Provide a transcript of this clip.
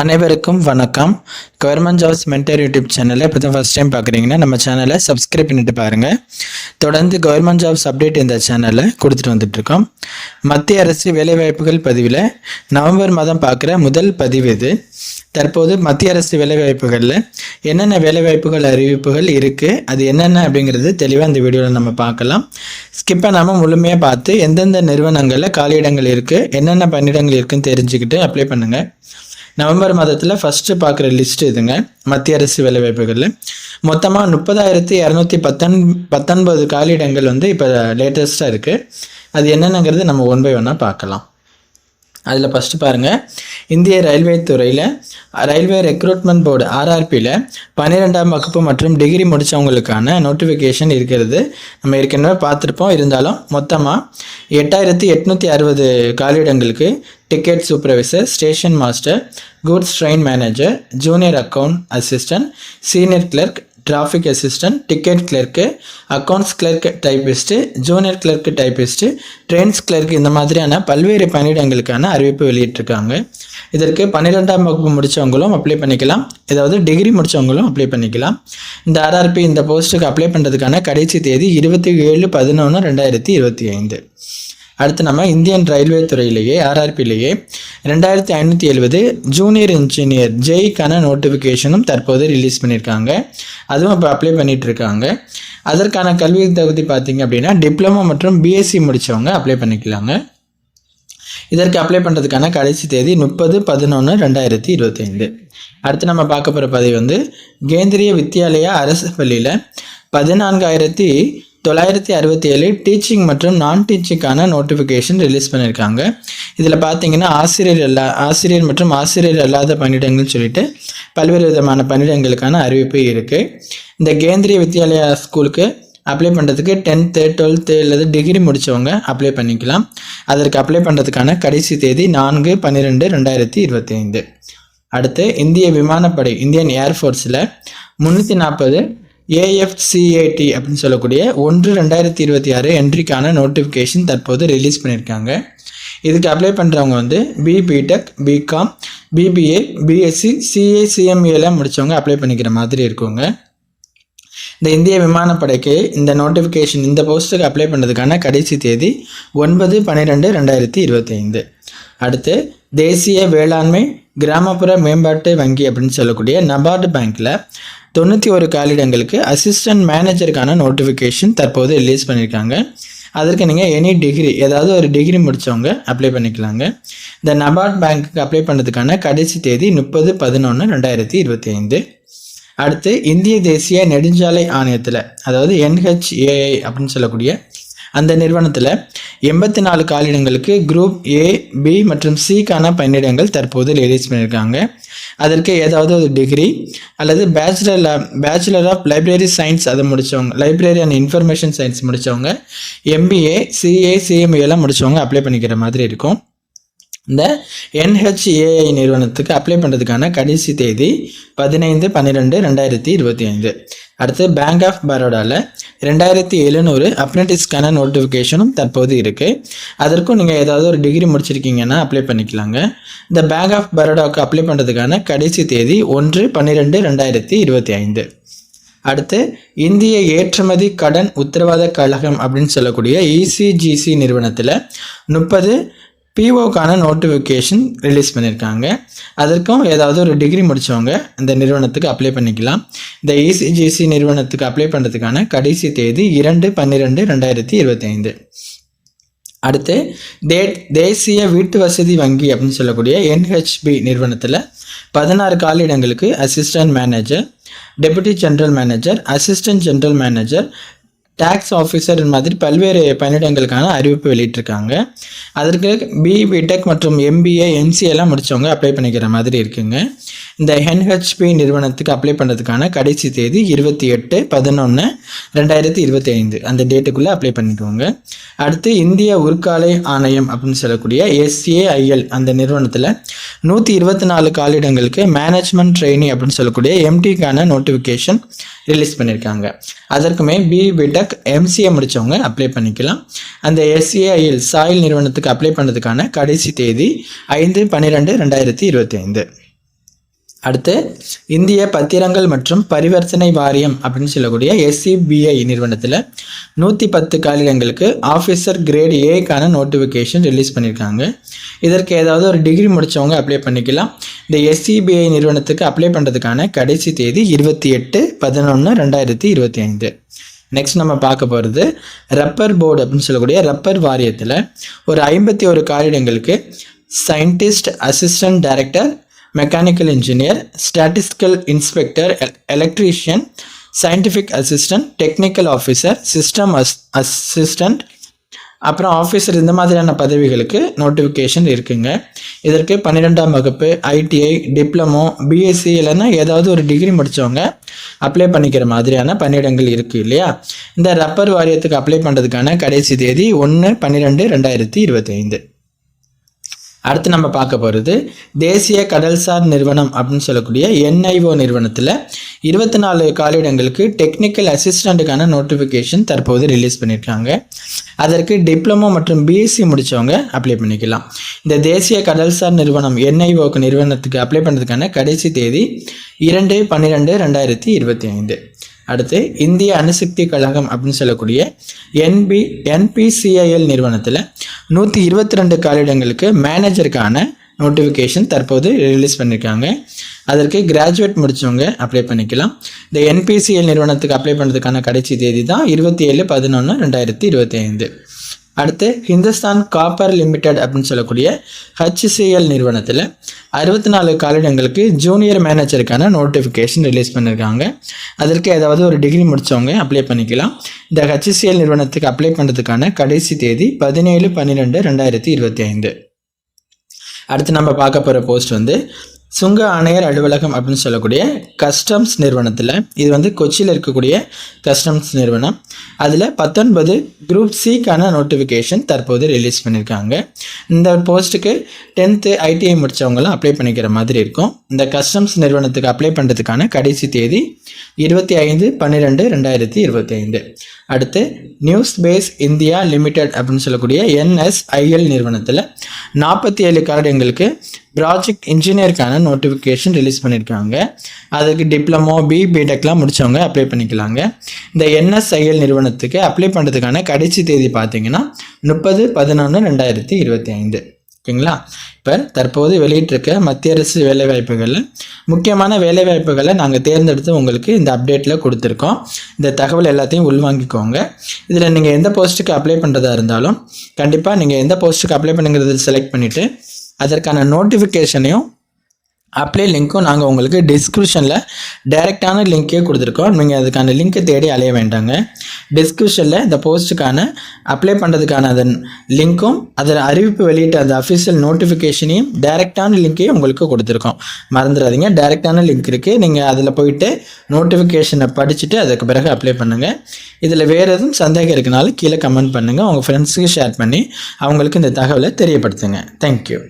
அனைவருக்கும் வணக்கம். Government jobs mentor YouTube சேனலை இப்போ தான் ஃபஸ்ட் டைம் பார்க்குறீங்கன்னா நம்ம சேனலை சப்ஸ்கிரைப் பண்ணிட்டு பாருங்கள். தொடர்ந்து கவர்மெண்ட் ஜாப்ஸ் அப்டேட் இந்த சேனலில் கொடுத்துட்டு வந்துட்டுருக்கோம். மத்திய அரசு வேலைவாய்ப்புகள் பதிவில் நவம்பர் மாதம் பார்க்குற முதல் பதிவு இது. தற்போது மத்திய அரசு வேலைவாய்ப்புகளில் என்னென்ன வேலைவாய்ப்புகள் அறிவிப்புகள் இருக்குது, அது என்னென்ன அப்படிங்கிறது தெளிவாக இந்த வீடியோவில் நம்ம பார்க்கலாம். ஸ்கிப் பண்ணாமல் முழுமையாக பார்த்து எந்தெந்த நிறுவனங்களில் காலியிடங்கள் இருக்குது, என்னென்ன பணியிடங்கள் இருக்குதுன்னு தெரிஞ்சுக்கிட்டு அப்ளை பண்ணுங்கள். நவம்பர் மாதத்தில் ஃபஸ்ட்டு பார்க்குற லிஸ்ட் இதுங்க. மத்திய அரசு வேலைவாய்ப்புகளில் மொத்தமாக 30,119 காலியிடங்கள் இப்போ லேட்டஸ்ட்டாக இருக்குது. அது என்னென்னங்கிறது நம்ம ஒன் பை ஒன்னாக பார்க்கலாம். அதில் ஃபஸ்ட்டு பாருங்கள், இந்திய ரயில்வே துறையில் ரயில்வே ரெக்ரூட்மெண்ட் போர்டு RRPயில் 12ஆம் வகுப்பு மற்றும் டிகிரி முடித்தவங்களுக்கான நோட்டிஃபிகேஷன் இருக்கிறது. நம்ம ஏற்கனவே பார்த்துருப்போம். இருந்தாலும் மொத்தமாக 8,860 காலியிடங்களுக்கு ticket supervisor, station master, goods train manager, junior account assistant, senior clerk, traffic assistant, ticket clerk, accounts clerk typist, junior clerk typist, trains clerk, இந்த மாதிரியான பல்வேறு பணியிடங்களுக்கான அறிவிப்பு வெளியிட்டிருக்காங்க. இதற்கு 12ஆம் வகுப்பு முடித்தவங்களும் அப்ளை பண்ணிக்கலாம், ஏதாவது டிகிரி முடித்தவங்களும் அப்ளை பண்ணிக்கலாம். இந்த RRP இந்த போஸ்ட்டுக்கு அப்ளை பண்ணுறதுக்கான கடைசி தேதி 27/11/2025. அடுத்து நம்ம இந்தியன் ரயில்வே துறையிலேயே RRPலேயே 2,570 ஜூனியர் இன்ஜினியர் ஜெய்க்கான நோட்டிஃபிகேஷனும் தற்போது ரிலீஸ் பண்ணியிருக்காங்க. அதுவும் இப்போ அப்ளை பண்ணிகிட்டு இருக்காங்க. அதற்கான கல்வி தகுதி பார்த்திங்க அப்படின்னா டிப்ளமோ மற்றும் BSc முடித்தவங்க அப்ளை பண்ணிக்கலாங்க. இதற்கு அப்ளை பண்ணுறதுக்கான கடைசி தேதி 30/11/2025. அடுத்து நம்ம பார்க்க போகிற பதிவு கேந்திரிய வித்யாலயா அரசு பள்ளியில் 14,967 டீச்சிங் மற்றும் நான் டீச்சிங்கான நோட்டிஃபிகேஷன் ரிலீஸ் பண்ணியிருக்காங்க. இதில் பார்த்தீங்கன்னா ஆசிரியர் மற்றும் ஆசிரியர் அல்லாத பணியிடங்கள்னு சொல்லிட்டு பல்வேறு விதமான பணியிடங்களுக்கான அறிவிப்பு இருக்குது. இந்த கேந்திரிய வித்யாலயா ஸ்கூலுக்கு அப்ளை பண்ணுறதுக்கு 10th 12th அல்லது டிகிரி முடித்தவங்க அப்ளை பண்ணிக்கலாம். அதற்கு அப்ளை பண்ணுறதுக்கான கடைசி தேதி 4/12/2025. அடுத்து இந்திய விமானப்படை இந்தியன் ஏர்ஃபோர்ஸில் 340 AFCAT அப்படின்னு சொல்லக்கூடிய 1/2026 என்ட்ரிக்கான நோட்டிஃபிகேஷன் தற்போது ரிலீஸ் பண்ணியிருக்காங்க. இதுக்கு அப்ளை பண்ணுறவங்க BTech, BCom, BBA, BSc, CA, CMAலாம் முடித்தவங்க அப்ளை பண்ணிக்கிற மாதிரி இருக்குங்க. இந்த இந்திய விமானப்படைக்கு இந்த நோட்டிஃபிகேஷன் இந்த போஸ்ட்டுக்கு அப்ளை பண்ணுறதுக்கான கடைசி தேதி 9/12/2025. அடுத்து தேசிய வேளாண்மை கிராமப்புற மேம்பாட்டு வங்கி அப்படின்னு சொல்லக்கூடிய நபார்டு பேங்க்கில் 91 காலியிடங்களுக்கு அசிஸ்டன்ட் மேனேஜருக்கான நோட்டிஃபிகேஷன் தற்போது ரிலீஸ் பண்ணியிருக்காங்க. அதற்கு நீங்கள் எனி டிகிரி, ஏதாவது ஒரு டிகிரி முடித்தவங்க அப்ளை பண்ணிக்கலாங்க. இந்த நபார்டு பேங்க்குக்கு அப்ளை பண்ணுறதுக்கான கடைசி தேதி 30/11/2025. அடுத்து இந்திய தேசிய நெடுஞ்சாலை ஆணையத்தில், அதாவது NHAI அப்படின்னு சொல்லக்கூடிய அந்த நிறுவனத்தில் 84 காலியிடங்களுக்கு குரூப் A, B மற்றும் Cக்கான பணியிடங்கள் தற்போது ரிலீஸ் பண்ணியிருக்காங்க. அதற்கு ஏதாவது ஒரு டிகிரி அல்லது பேச்சுலர் ஆஃப் லைப்ரரி சயின்ஸ் அதை முடித்தவங்க, லைப்ரரி அண்ட் இன்ஃபர்மேஷன் சயின்ஸ் முடித்தவங்க, MBA, CA, CMA எல்லாம் முடித்தவங்க அப்ளை பண்ணிக்கிற மாதிரி இருக்கும். இந்த NHAI நிறுவனத்துக்கு அப்ளை பண்ணுறதுக்கான கடைசி தேதி 15/12/2025. அடுத்து பேங்க் ஆஃப் பரோடாவில் 2,700 அப்ரெண்டிஸ்க்கான நோட்டிஃபிகேஷனும் தற்போது இருக்குது. அதற்கும் நீங்கள் ஏதாவது ஒரு டிகிரி முடிச்சிருக்கீங்கன்னா அப்ளை பண்ணிக்கலாங்க. இந்த பேங்க் ஆஃப் பரோடாவுக்கு அப்ளை பண்ணுறதுக்கான கடைசி தேதி 1/12/2025. அடுத்து இந்திய ஏற்றுமதி கடன் உத்தரவாத கழகம் அப்படின்னு சொல்லக்கூடிய ECGC நிறுவனத்தில் 30 POக்கான நோட்டிஃபிகேஷன் ரிலீஸ் பண்ணியிருக்காங்க. அதற்கும் ஏதாவது ஒரு டிகிரி முடித்தவங்க இந்த நிறுவனத்துக்கு அப்ளை பண்ணிக்கலாம். இந்த ECGC நிறுவனத்துக்கு அப்ளை பண்ணுறதுக்கான கடைசி தேதி 2/12/2025. அடுத்து தேசிய வீட்டு வசதி வங்கி அப்படின்னு சொல்லக்கூடிய NHB நிறுவனத்தில் 16 காலியிடங்களுக்கு assistant manager, deputy general manager, assistant general manager, tax officer மாதிரி பல்வேறு பணியிடங்களுக்கான அறிவிப்பு வெளியிட்டிருக்காங்க. அதற்கு BTech மற்றும் MBA, MCA எல்லாம் முடித்தவங்க அப்ளை பண்ணிக்கிற மாதிரி இருக்குங்க. இந்த NHB நிறுவனத்துக்கு அப்ளை பண்ணுறதுக்கான கடைசி தேதி 28/11/2025. அந்த டேட்டுக்குள்ளே அப்ளை பண்ணிக்கோங்க. அடுத்து இந்திய உருக்காலை ஆணையம் அப்படின்னு சொல்லக்கூடிய SAIL அந்த நிறுவனத்தில் 124 காலியிடங்களுக்கு மேனேஜ்மெண்ட் ட்ரெயினி அப்படின்னு சொல்லக்கூடிய MTக்கான நோட்டிஃபிகேஷன் ரிலீஸ் பண்ணியிருக்காங்க. அதற்குமே BTech, MCA முடித்தவங்க அப்ளை பண்ணிக்கலாம். அந்த SAIL சாயில் நிறுவனத்துக்கு அப்ளை பண்ணுறதுக்கான கடைசி தேதி 5/12/2025. அடுத்து இந்திய பத்திரங்கள் மற்றும் பரிவர்த்தனை வாரியம் அப்படின்னு சொல்லக்கூடிய SCBI நிறுவனத்தில் 110 காலிடங்களுக்கு ஆஃபீஸர் கிரேட் ஏக்கான நோட்டிஃபிகேஷன் ரிலீஸ் பண்ணியிருக்காங்க. இதற்கு ஏதாவது ஒரு டிகிரி முடித்தவங்க அப்ளை பண்ணிக்கலாம். இந்த SCBI நிறுவனத்துக்கு அப்ளை பண்ணுறதுக்கான கடைசி தேதி 28/11/2025. நெக்ஸ்ட் நம்ம பார்க்க போகிறது ரப்பர் போர்டு அப்படின்னு சொல்லக்கூடிய ரப்பர் வாரியத்தில் ஒரு 51 காலிடங்களுக்கு scientist, assistant director, mechanical engineer, statistical inspector, electrician, scientific assistant, technical officer, system assistant, அப்புறம் ஆஃபீஸர், இந்த மாதிரியான பதவிகளுக்கு நோட்டிஃபிகேஷன் இருக்குங்க. இதற்கு 12ஆம் வகுப்பு, ITI, டிப்ளமோ, BSc இல்லைன்னா ஏதாவது ஒரு டிகிரி முடித்தவங்க அப்ளை பண்ணிக்கிற மாதிரியான பணியிடங்கள் இருக்குது இல்லையா. இந்த ரப்பர் வாரியத்துக்கு அப்ளை பண்ணுறதுக்கான கடைசி தேதி 1/12/2025. அடுத்து நம்ம பார்க்க போகிறது தேசிய கடல்சார் நிறுவனம் அப்படின்னு சொல்லக்கூடிய NIO நிறுவனத்தில் 24 காலிடங்களுக்கு டெக்னிக்கல் அசிஸ்டண்ட்டுக்கான நோட்டிஃபிகேஷன் தற்போது ரிலீஸ் பண்ணியிருக்காங்க. அதற்கு டிப்ளமோ மற்றும் BSc முடித்தவங்க அப்ளை பண்ணிக்கலாம். இந்த தேசிய கடல்சார் நிறுவனம் NIO நிறுவனத்துக்கு அப்ளை பண்ணுறதுக்கான கடைசி தேதி 2/12/2025. அடுத்து இந்திய அணுசக்தி கழகம் அப்படின்னு சொல்லக்கூடிய NPCIL நிறுவனத்தில் 122 காலிடங்களுக்கு மேனேஜருக்கான நோட்டிஃபிகேஷன் தற்போது ரிலீஸ் பண்ணியிருக்காங்க. அதற்கு கிராஜுவேட் முடித்தவங்க அப்ளை பண்ணிக்கலாம். இந்த NPCIL நிறுவனத்துக்கு அப்ளை பண்ணுறதுக்கான கடைசி தேதி தான் 27/11/2025. அடுத்து ஹிந்துஸ்தான் காப்பர் லிமிடெட் அப்படின்னு சொல்லக்கூடிய HCL நிறுவனத்தில் 64 காலிடங்களுக்கு ஜூனியர் மேனேஜருக்கான நோட்டிஃபிகேஷன் ரிலீஸ் பண்ணியிருக்காங்க. அதற்கு ஏதாவது ஒரு டிகிரி முடித்தவங்க அப்ளை பண்ணிக்கலாம். இந்த HCL நிறுவனத்துக்கு அப்ளை பண்ணுறதுக்கான கடைசி தேதி 17/12/2025. அடுத்து நம்ம பார்க்க போகிற போஸ்ட் சுங்க ஆணையர் அலுவலகம் அப்படின்னு சொல்லக்கூடிய கஸ்டம்ஸ் நிறுவனத்தில், இது கொச்சியில் இருக்கக்கூடிய கஸ்டம்ஸ் நிறுவனம். அதில் 19 குரூப் சிக்கான நோட்டிஃபிகேஷன் தற்போது ரிலீஸ் பண்ணியிருக்காங்க. இந்த போஸ்ட்டுக்கு 10th ITI முடித்தவங்களாம் அப்ளை பண்ணிக்கிற மாதிரி இருக்கும். இந்த கஸ்டம்ஸ் நிறுவனத்துக்கு அப்ளை பண்ணுறதுக்கான கடைசி தேதி 25/12/2025. அடுத்து நியூஸ் பேஸ் இந்தியா லிமிடெட் அப்படின்னு சொல்லக்கூடிய NSIL நிறுவனத்தில் 47 காலிடங்களுக்கு ப்ராஜெக்ட் இன்ஜினியருக்கான நோட்டிஃபிகேஷன் ரிலீஸ் பண்ணியிருக்காங்க. அதுக்கு டிப்ளமோ, BTechலாம் முடித்தவங்க அப்ளை பண்ணிக்கலாங்க. இந்த NSIL நிறுவனத்துக்கு அப்ளை பண்ணுறதுக்கான கடைசி தேதி பார்த்தீங்கன்னா 30/11/2025. ஓகேங்களா. இப்போ தற்போது வெளியிட்டிருக்க மத்திய அரசு வேலைவாய்ப்புகளில் முக்கியமான வேலைவாய்ப்புகளை நாங்கள் தேர்ந்தெடுத்து உங்களுக்கு இந்த அப்டேட்டில் கொடுத்துருக்கோம். இந்த தகவல் எல்லாத்தையும் உள்வாங்கிக்கோங்க. இதில் நீங்கள் எந்த போஸ்ட்டுக்கு அப்ளை பண்ணுறதா இருந்தாலும் கண்டிப்பாக நீங்கள் எந்த போஸ்ட்டுக்கு அப்ளை பண்ணுங்கிறது செலக்ட் பண்ணிவிட்டு அதற்கான நோட்டிஃபிகேஷனையும் அப்ளை லிங்க்கும் நாங்கள் உங்களுக்கு டிஸ்கிரிப்ஷனில் டைரெக்டான லிங்க்கே கொடுத்துருக்கோம். நீங்கள் அதுக்கான லிங்க்கை தேடி அலைய வேண்டாங்க. டிஸ்கிரிப்ஷனில் இந்த போஸ்ட்டுக்கான அப்ளை பண்ணுறதுக்கான அதன் லிங்க்கும் அதில் அறிவிப்பு வெளியிட்ட அந்த அஃபிஷியல் நோட்டிஃபிகேஷனையும் டைரெக்டான லிங்க்கையும் உங்களுக்கு கொடுத்துருக்கோம். மறந்துடாதீங்க, டைரெக்டான லிங்க் இருக்குது. நீங்கள் அதில் போயிட்டு நோட்டிஃபிகேஷனை படிச்சுட்டு அதுக்கு பிறகு அப்ளை பண்ணுங்கள். இதில் வேறு எதுவும் சந்தேகம் இருக்குனாலும் கீழே கமெண்ட் பண்ணுங்கள். உங்கள் ஃப்ரெண்ட்ஸுக்கு ஷேர் பண்ணி அவங்களுக்கு இந்த தகவலை தெரியப்படுத்துங்க. தேங்க்யூ.